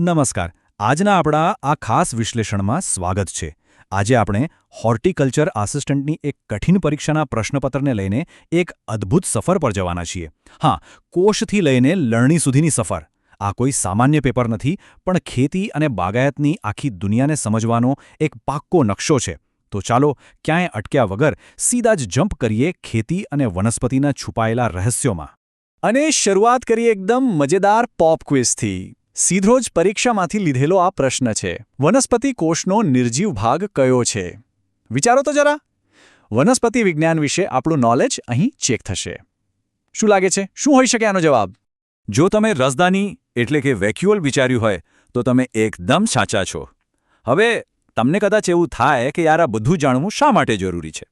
નમસ્કાર. આજના આપણા આ ખાસ વિશ્લેષણમાં સ્વાગત છે. આજે આપણે હોર્ટિકલ્ચર આસિસ્ટન્ટની એક કઠિન પરીક્ષાના પ્રશ્નપત્રને લઈને એક અદ્ભુત સફર પર જવાના છીએ. હા, કોષથી લઈને લણણી સુધીની સફર. આ કોઈ સામાન્ય પેપર નથી, પણ ખેતી અને બાગાયતની આખી દુનિયાને સમજવાનો એક પાક્કો નકશો છે. તો ચાલો ક્યાંય અટક્યા વગર સીધા જ જમ્પ કરીએ ખેતી અને વનસ્પતિના છુપાયેલા રહસ્યોમાં. અને શરૂઆત કરીએ એકદમ મજેદાર પોપ ક્વિઝથી. સીધો જ પરીક્ષામાંથી લીધેલો આ પ્રશ્ન છે: વનસ્પતિ કોષનો નિર્જીવ ભાગ કયો છે? વિચારો તો જરા. વનસ્પતિ વિજ્ઞાન વિશે આપણું નોલેજ અહીં ચેક થશે. શું લાગે છે, શું હોઈ શકે આનો જવાબ? જો તમે રસદાની એટલે કે વેક્યુઅલ વિચાર્યું હોય તો તમે એકદમ સાચા છો. હવે તમને કદાચ એવું થાય કે યાર આ બધું જાણવું શા માટે જરૂરી છે?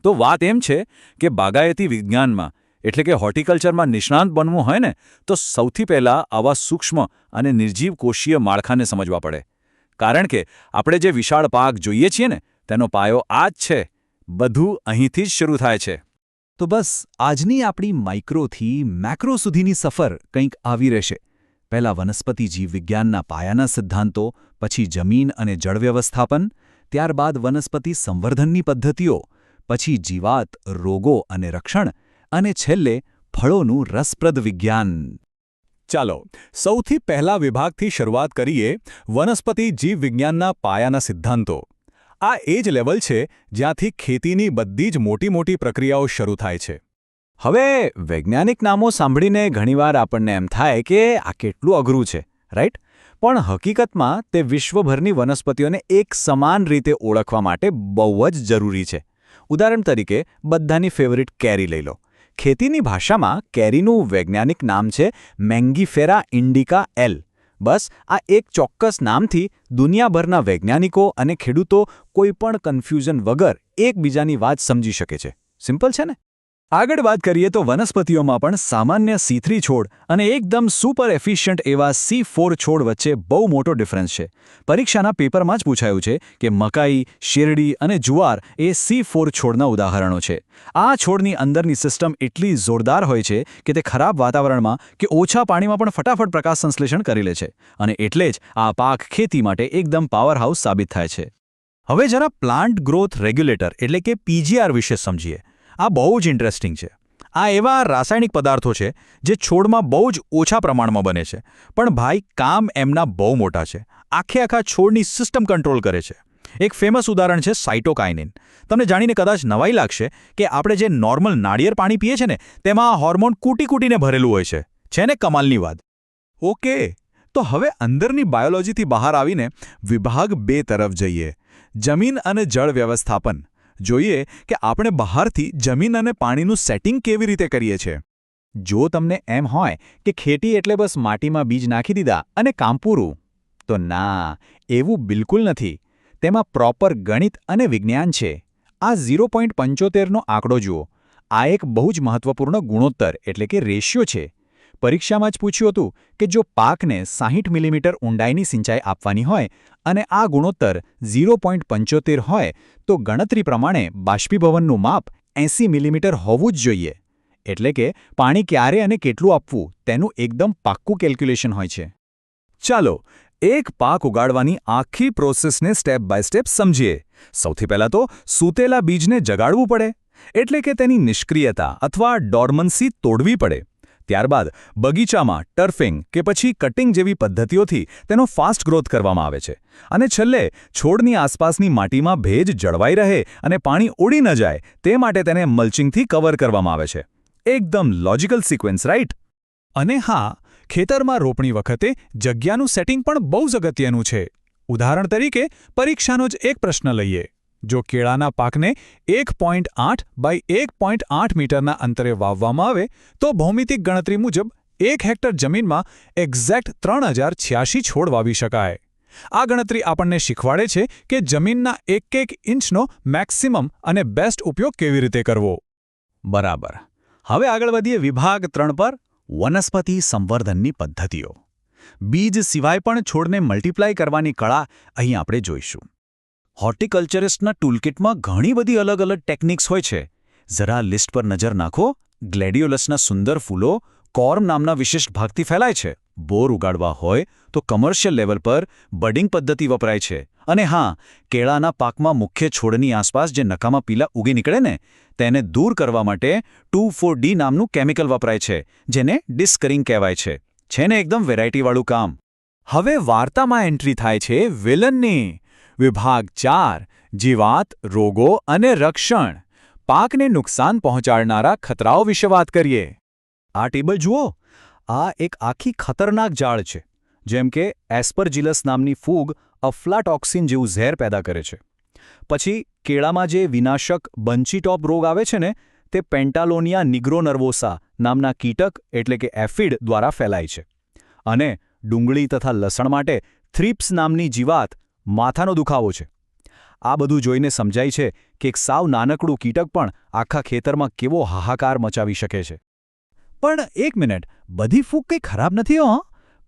તો વાત એમ છે કે બાગાયતી વિજ્ઞાનમાં એટલે કે હોર્ટિકલ્ચરમાં નિષ્ણાત બનવું હોય ને તો સૌથી પહેલાં આવા સૂક્ષ્મ અને નિર્જીવ કોષીય માળખાને સમજવા પડે. કારણ કે આપણે જે વિશાળ પાક જોઈએ છીએ ને તેનો પાયો આ જ છે. બધું અહીંથી જ શરૂ થાય છે. તો બસ આજની આપણી માઇક્રોથી મેક્રો સુધીની સફર કંઈક આવી રહેશે. પહેલાં વનસ્પતિ જીવવિજ્ઞાનના પાયાના સિદ્ધાંતો, પછી જમીન અને જળ વ્યવસ્થાપન, ત્યારબાદ વનસ્પતિ સંવર્ધનની પદ્ધતિઓ, પછી જીવાત, રોગો અને રક્ષણ, અને છેલ્લે ફળોનું રસપ્રદ વિજ્ઞાન. ચાલો સૌથી પહેલા વિભાગથી શરૂઆત કરીએ: વનસ્પતિ જીવવિજ્ઞાનના પાયાના સિદ્ધાંતો. આ એ જ લેવલ છે જ્યાંથી ખેતીની બધી જ મોટી પ્રક્રિયાઓ શરૂ થાય છે. હવે વૈજ્ઞાનિક નામો સાંભળીને ઘણીવાર આપણને એમ થાય કે આ કેટલું અઘરું છે, રાઈટ? પણ હકીકતમાં તે વિશ્વભરની વનસ્પતિઓને એક સમાન રીતે ઓળખવા માટે બહુ જ જરૂરી છે. ઉદાહરણ તરીકે બધાની ફેવરિટ કેરી લઈ લો. ખેતીની ભાષામાં કેરીનું વૈજ્ઞાનિક નામ છે મેંગીફેરા ઇન્ડિકા એલ. બસ આ એક ચોક્કસ નામથી દુનિયાભરના વૈજ્ઞાનિકો અને ખેડૂતો કોઈપણ કન્ફ્યુઝન વગર એકબીજાની વાત સમજી શકે છે. સિમ્પલ છે ને? આગળ વાત કરીએ તો વનસ્પતિઓમાં પણ સામાન્ય C3 છોડ અને એકદમ સુપર એફિશિયન્ટ એવા C4 છોડ વચ્ચે બહુ મોટો ડિફરન્સ છે. પરીક્ષાના પેપરમાં જ પૂછાયું છે કે મકાઈ, શેરડી અને જુવાર એ C4 છોડના ઉદાહરણો છે. આ છોડની અંદરની સિસ્ટમ એટલી જોરદાર હોય છે કે તે ખરાબ વાતાવરણમાં કે ઓછા પાણીમાં પણ ફટાફટ પ્રકાશ સંશ્લેષણ કરી લે છે. અને એટલે જ આ પાક ખેતી માટે એકદમ પાવરહાઉસ સાબિત થાય છે. હવે જરા પ્લાન્ટ ગ્રોથ રેગ્યુલેટર એટલે કે PGR વિશે સમજીએ. આ બહુ જ ઇન્ટરેસ્ટિંગ છે. આ એવા રાસાયણિક પદાર્થો છે જે છોડમાં બહુ જ ઓછા પ્રમાણમાં બને છે, પણ ભાઈ કામ એમના બહુ મોટા છે. આખા છોડની સિસ્ટમ કંટ્રોલ કરે છે. એક ફેમસ ઉદાહરણ છે સાઇટોકાઇનિન. તમને જાણીને કદાચ નવાઈ લાગશે કે આપણે જે નોર્મલ નાળિયેર પાણી પીએ છે ને તેમાં આ હોર્મોન કૂટીને ભરેલું હોય છે. છે ને કમાલની વાત? ઓકે, તો હવે અંદરની બાયોલોજીથી બહાર આવીને વિભાગ 2 તરફ જઈએ: જમીન અને જળ વ્યવસ્થાપન. જોઈએ કે આપણે બહારથી જમીન અને પાણીનું સેટિંગ કેવી રીતે કરીએ છીએ. જો તમને એમ હોય કે ખેતી એટલે બસ માટીમાં બીજ નાખી દીધા અને કામ પૂરું, તો ના, એવું બિલકુલ નથી. તેમાં પ્રોપર ગણિત અને વિજ્ઞાન છે. આ 0.75નો આંકડો જુઓ. આ એક બહુ જ મહત્વપૂર્ણ ગુણોત્તર એટલે કે રેશિયો છે. પરીક્ષામાં જ પૂછ્યું હતું કે જો પાકને 60 મિલીમીટર ઊંડાઈની સિંચાઈ આપવાની હોય અને આ ગુણોત્તર 0.75 હોય તો ગણતરી પ્રમાણે બાષ્પીભવનનું માપ 80 મિલીમીટર હોવું જ જોઈએ. એટલે કે પાણી ક્યારે અને કેટલું આપવું તેનું એકદમ પાક્કું કેલ્ક્યુલેશન હોય છે. ચાલો એક પાક ઉગાડવાની આખી પ્રોસેસને સ્ટેપ બાય સ્ટેપ સમજીએ. સૌથી પહેલાં તો સૂતેલા બીજને જગાડવું પડે, એટલે કે તેની નિષ્ક્રિયતા અથવા ડોર્મન્સી તોડવી પડે. ત્યારબાદ બગીચામાં ટર્ફિંગ કે પછી કટિંગ જેવી પદ્ધતિઓથી તેનો ફાસ્ટ ગ્રોથ કરવામાં આવે છે. અને છેલ્લે છોડની આસપાસની માટીમાં ભેજ જળવાઈ રહે અને પાણી ઉડી ન જાય તે માટે તેને મલ્ચિંગથી કવર કરવામાં આવે છે. એકદમ લોજિકલ સિક્વન્સ, રાઈટ? અને હા, ખેતરમાં રોપણી વખતે જગ્યાનું સેટિંગ પણ બહુ જ અગત્યનું છે. ઉદાહરણ તરીકે પરીક્ષાનો જ એક પ્રશ્ન લઈએ. જો કેળાના પાકને 1.8 બાય 1.8 મીટરના અંતરે વાવવામાં આવે તો ભૌમિતિક ગણતરી મુજબ 1 હેક્ટર જમીનમાં એક્ઝેક્ટ 3086 છોડ વાવી શકાય. આ ગણતરી આપણને શીખવાડે છે કે જમીનના એક ઇંચનો મેક્સિમમ અને બેસ્ટ ઉપયોગ કેવી રીતે કરવો. બરાબર. હવે આગળ વધીએ વિભાગ 3 પર: વનસ્પતિ સંવર્ધનની પદ્ધતિઓ. બીજ સિવાય પણ છોડને મલ્ટીપ્લાય કરવાની કળા અહીં આપણે જોઈશું. હોર્ટિકલ્ચરિસ્ટના ટૂલકિટમાં ઘણી બધી અલગ ટેકનિક્સ હોય છે. જરા લિસ્ટ પર નજર નાખો. ગ્લેડિયોલસના સુંદર ફૂલો કોર્મ નામના વિશિષ્ટ ભાગથી ફેલાય છે. બોર ઉગાડવા હોય તો કમર્શિયલ લેવલ પર બડિંગ પદ્ધતિ વપરાય છે. અને હા, કેળાના પાકમાં મુખ્ય છોડની આસપાસ જે નકામા પીલા ઉગી નીકળે ને તેને દૂર કરવા માટે 2,4-D નામનું કેમિકલ વપરાય છે, જેને ડિસ્કરિંગ કહેવાય છે ને એકદમ વેરાયટીવાળું કામ. હવે વાર્તામાં એન્ટ્રી થાય છે વિલનની. વિભાગ 4 જીવાત, રોગો અને રક્ષણ. પાકને નુકસાન પહોંચાડનારા ખતરાઓ વિશે વાત કરીએ. આ ટેબલ જુઓ. આ એક આખી ખતરનાક જાળ છે. જેમ કે એસ્પરજિલસ નામની ફૂગ અફ્લાટોક્સિન જેવું ઝેર પેદા કરે છે. પછી કેળામાં જે વિનાશક બંચી ટોપ રોગ આવે છે ને તે પેન્ટાલોનિયા નિગ્રોનર્વોસા નામના કીટક એટલે કે એફિડ દ્વારા ફેલાય છે. અને ડુંગળી તથા લસણ માટે થ્રિપ્સ નામની જીવાત માથાનો દુખાવો છે. આ બધું જોઈને સમજાય છે કે એક સાવ નાનકડું કીટક પણ આખા ખેતરમાં કેવો હાહાકાર મચાવી શકે છે. પણ એક મિનિટ, બધી ફૂગ કંઈ ખરાબ નથી હો.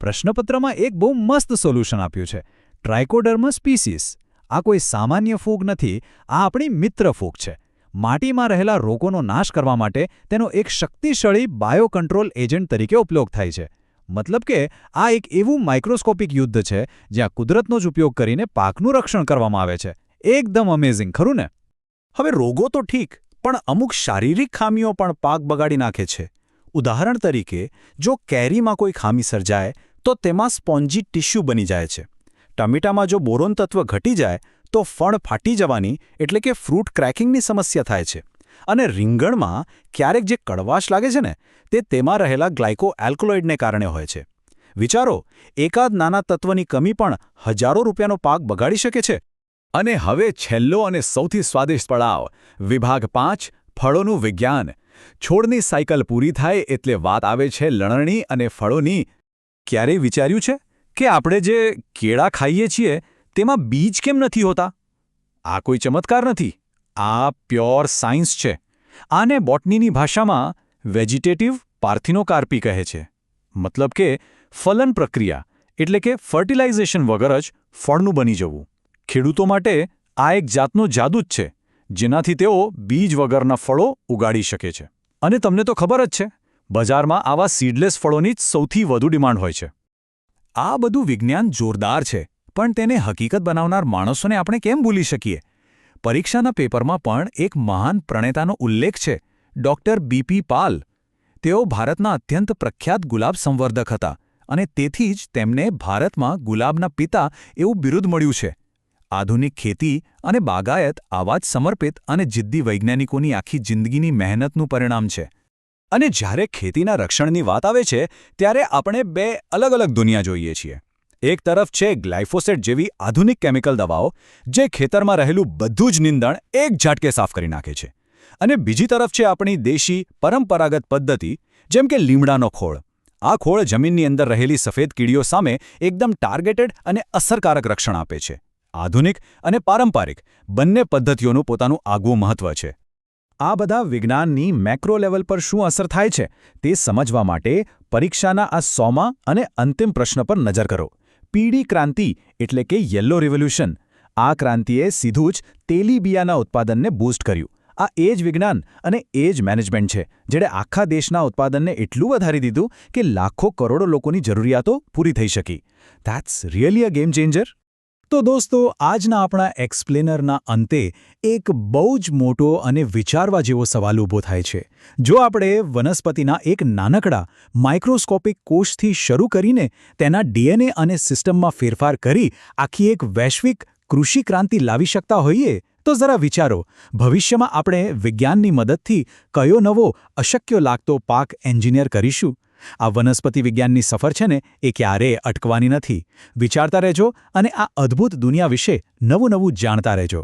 પ્રશ્નપત્રમાં એક બહુ મસ્ત સોલ્યુશન આપ્યું છે, ટ્રાઇકોડર્મા સ્પીસીસ. આ કોઈ સામાન્ય ફૂગ નથી, આ આપણી મિત્ર ફૂગ છે. માટીમાં રહેલા રોગોનો નાશ કરવા માટે તેનો એક શક્તિશાળી બાયો કંટ્રોલ એજન્ટ તરીકે ઉપયોગ થાય છે. મતલબ કે આ એક એવું માઇક્રોસ્કોપિક યુદ્ધ છે જ્યાં કુદરતનો જ ઉપયોગ કરીને પાકનું રક્ષણ કરવામાં આવે છે. એકદમ અમેઝિંગ, ખરું ને? હવે રોગો તો ઠીક, પણ અમુક શારીરિક ખામીઓ પણ પાક બગાડી નાખે છે. ઉદાહરણ તરીકે, જો કેરીમાં કોઈ ખામી સર્જાય તો તેમાં સ્પોન્જી ટિશ્યુ બની જાય છે. ટમેટામાં જો બોરોન તત્વ ઘટી જાય તો ફળ ફાટી જવાની એટલે કે ફ્રૂટ ક્રેકિંગની સમસ્યા થાય છે. અને રીંગણમાં ક્યારેક જે કડવાશ લાગે છે ને તે તેમાં રહેલા ગ્લાયકો એલ્કલોઇડને કારણે હોય છે. વિચારો, એકાદ નાના તત્વની કમી પણ હજારો રૂપિયાનો પાક બગાડી શકે છે. અને હવે છેલ્લો અને સૌથી સ્વાદિષ્ટ પડાવ, વિભાગ 5 ફળોનું વિજ્ઞાન. છોડની સાયકલ પૂરી થાય એટલે વાત આવે છે લણણી અને ફળોની. ક્યારેય વિચાર્યું છે કે આપણે જે કેળા ખાઈએ છીએ તેમાં બીજ કેમ નથી હોતા? આ કોઈ ચમત્કાર નથી, આ પ્યોર સાયન્સ છે. આને બોટનીની ભાષામાં વેજીટેટિવ પાર્થિનોકાર્પી કહે છે. મતલબ કે ફલન પ્રક્રિયા એટલે કે ફર્ટિલાઇઝેશન વગર જ ફળનું બની જવું. ખેડૂતો માટે આ એક જાતનો જાદુ જ છે, જેનાથી તેઓ બીજ વગરના ફળો ઉગાડી શકે છે. અને તમને તો ખબર જ છે, બજારમાં આવા સીડલેસ ફળોની જ સૌથી વધુ ડિમાન્ડ હોય છે. આ બધું વિજ્ઞાન જોરદાર છે, પણ તેને હકીકત બનાવનાર માણસોને આપણે કેમ ભૂલી શકીએ? પરીક્ષાના પેપરમાં પણ એક મહાન પ્રણેતાનો ઉલ્લેખ છે, ડૉક્ટર બીપી પાલ. તેઓ ભારતના અત્યંત પ્રખ્યાત ગુલાબ સંવર્ધક હતા અને તેથી જ તેમને ભારતમાં ગુલાબના પિતા એવું બિરુદ મળ્યું છે. આધુનિક ખેતી અને બાગાયત આવા જ સમર્પિત અને જિદ્દી વૈજ્ઞાનિકોની આખી જિંદગીની મહેનતનું પરિણામ છે. અને જ્યારે ખેતીના રક્ષણની વાત આવે છે ત્યારે આપણે બે અલગ અલગ દુનિયા જોઈએ છીએ. એક તરફ છે ગ્લાયફોસેટ જેવી આધુનિક કેમિકલ દવાઓ જે ખેતરમાં રહેલું બધું જ નીંદણ એક ઝાટકે સાફ કરી નાખે છે. અને બીજી તરફ છે આપણી દેશી પરંપરાગત પદ્ધતિ જેમ કે લીમડાનો ખોળ. આ ખોળ જમીનની અંદર રહેલી સફેદ કીડીઓ સામે એકદમ ટાર્ગેટેડ અને અસરકારક રક્ષણ આપે છે. આધુનિક અને પારંપરિક બંને પદ્ધતિઓનું પોતાનું આગવું મહત્વ છે. આ બધા વિજ્ઞાનની મેક્રો લેવલ પર શું અસર થાય છે તે સમજવા માટે પરીક્ષાના આ 100મા અને અંતિમ પ્રશ્ન પર નજર કરો. પીળી ક્રાંતિ એટલે કે યલો રિવોલ્યુશન. આ ક્રાંતિએ સીધું જ તેલીબિયાના ઉત્પાદનને બૂસ્ટ કર્યું. આ એ જ વિજ્ઞાન અને એ જ મેનેજમેન્ટ છે જેણે આખા દેશના ઉત્પાદનને એટલું વધારી દીધું કે લાખો કરોડો લોકોની જરૂરિયાતો પૂરી થઈ શકી. That's really a game changer. તો દોસ્તો, આજના આપણા એક્સપ્લેનરના અંતે એક બહુ જ મોટો અને વિચારવા જેવો સવાલ ઊભો થાય છે. જો આપણે વનસ્પતિના એક નાનકડા માઇક્રોસ્કોપિક કોષથી શરૂ કરીને તેના ડીએનએ અને સિસ્ટમમાં ફેરફાર કરી આખી એક વૈશ્વિક કૃષિ ક્રાંતિ લાવી શકતા હોઈએ તો જરા વિચારો, ભવિષ્યમાં આપણે વિજ્ઞાનની મદદથી કયો નવો અશક્ય લાગતો પાક એન્જિનિયર કરીશું? આ વનસ્પતિ વિજ્ઞાનની સફર છે ને એ ક્યારેય અટકવાની નથી. વિચારતા રહેજો અને આ અદ્ભુત દુનિયા વિશે નવું નવું જાણતા રહેજો.